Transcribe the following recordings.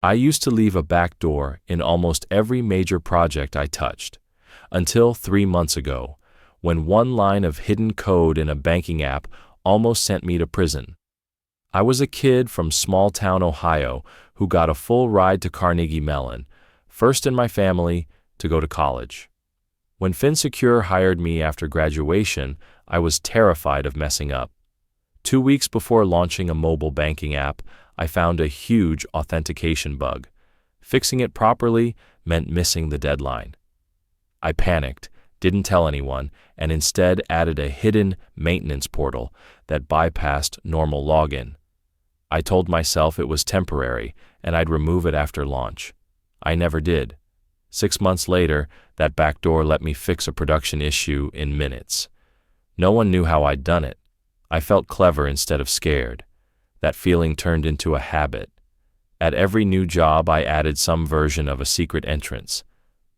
I used to leave a backdoor in almost every major project I touched, until 3 months ago, when one line of hidden code in a banking app almost sent me to prison. I was a kid from small-town Ohio who got a full ride to Carnegie Mellon, first in my family to go to college. When FinSecure hired me after graduation, I was terrified of messing up. 2 weeks before launching a mobile banking app, I found a huge authentication bug. Fixing it properly meant missing the deadline. I panicked, didn't tell anyone, and instead added a hidden maintenance portal that bypassed normal login. I told myself it was temporary and I'd remove it after launch. I never did. 6 months later, that backdoor let me fix a production issue in minutes. No one knew how I'd done it. I felt clever instead of scared. That feeling turned into a habit. At every new job, I added some version of a secret entrance.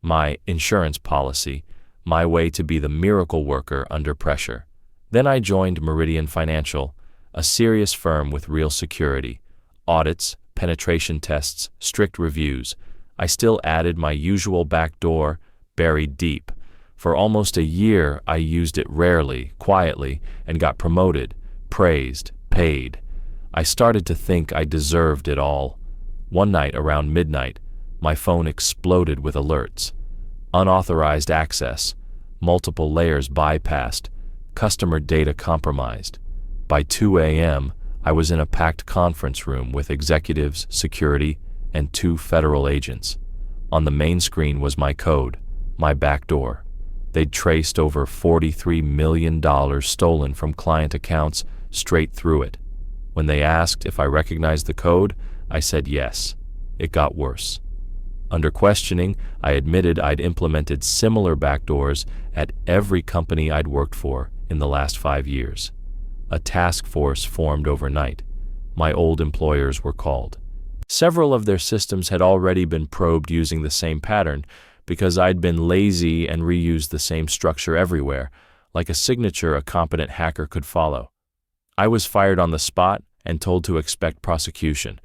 My insurance policy, my way to be the miracle worker under pressure. Then I joined Meridian Financial, a serious firm with real security, audits, penetration tests, strict reviews. I still added my usual backdoor, buried deep. For almost a year, I used it rarely, quietly, and got promoted, praised, paid. I started to think I deserved it all. One night around midnight, my phone exploded with alerts. Unauthorized access, multiple layers bypassed, customer data compromised. By 2 a.m., I was in a packed conference room with executives, security, and 2 federal agents. On the main screen was my code, my backdoor. They'd traced over $43 million stolen from client accounts straight through it. When they asked if I recognized the code, I said yes. It got worse. Under questioning, I admitted I'd implemented similar backdoors at every company I'd worked for in the last 5 years. A task force formed overnight. My old employers were called. Several of their systems had already been probed using the same pattern because I'd been lazy and reused the same structure everywhere, like a signature a competent hacker could follow. I was fired on the spot and told to expect prosecution.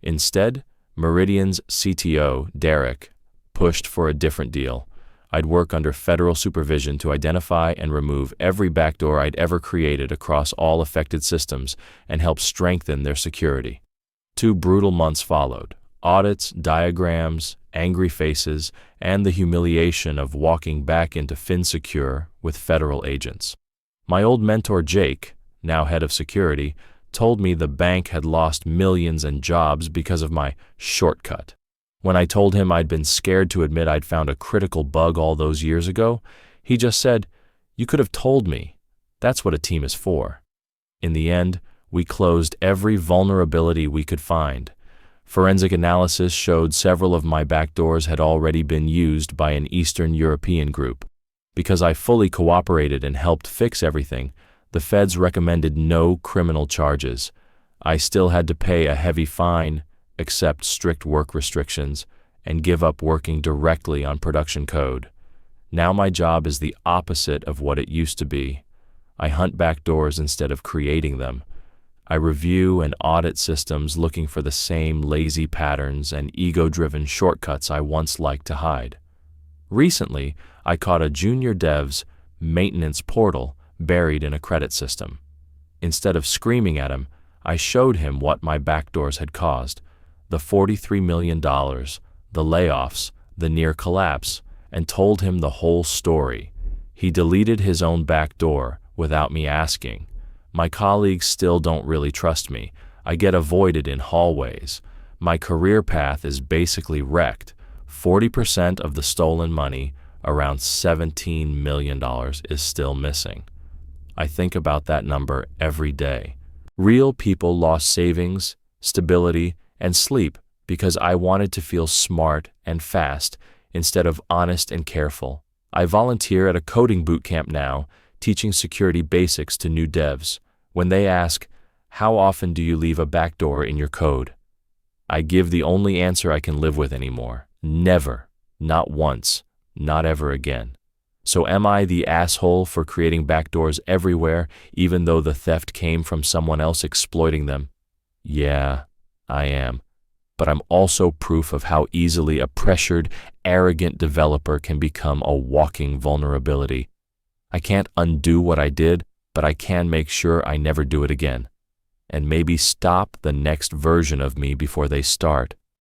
Instead, Meridian's CTO, Derek, pushed for a different deal. I'd work under federal supervision to identify and remove every backdoor I'd ever created across all affected systems and help strengthen their security. 2 brutal months followed. Audits, diagrams, angry faces, and the humiliation of walking back into FinSecure with federal agents. My old mentor Jake, now head of security, told me the bank had lost millions in jobs because of my shortcut. When I told him I'd been scared to admit I'd found a critical bug all those years ago, he just said, "You could have told me. That's what a team is for." In the end, we closed every vulnerability we could find. Forensic analysis showed several of my backdoors had already been used by an Eastern European group. Because I fully cooperated and helped fix everything, the feds recommended no criminal charges. I still had to pay a heavy fine, accept strict work restrictions, and give up working directly on production code. Now my job is the opposite of what it used to be. I hunt backdoors instead of creating them. I review and audit systems looking for the same lazy patterns and ego-driven shortcuts I once liked to hide. Recently, I caught a junior dev's maintenance portal buried in a credit system. Instead of screaming at him, I showed him what my backdoors had caused: the $43 million, the layoffs, the near collapse, and told him the whole story. He deleted his own backdoor without me asking. My colleagues still don't really trust me. I get avoided in hallways. My career path is basically wrecked. 40% of the stolen money, around $17 million, is still missing. I think about that number every day. Real people lost savings, stability, and sleep because I wanted to feel smart and fast instead of honest and careful. I volunteer at a coding boot camp now, teaching security basics to new devs. When they ask, "How often do you leave a backdoor in your code?" I give the only answer I can live with anymore: never, not once, not ever again. So am I the asshole for creating backdoors everywhere, even though the theft came from someone else exploiting them? Yeah, I am. but I'm also proof of how easily a pressured, arrogant developer can become a walking vulnerability. I can't undo what I did, but I can make sure I never do it again, and maybe stop the next version of me before they start.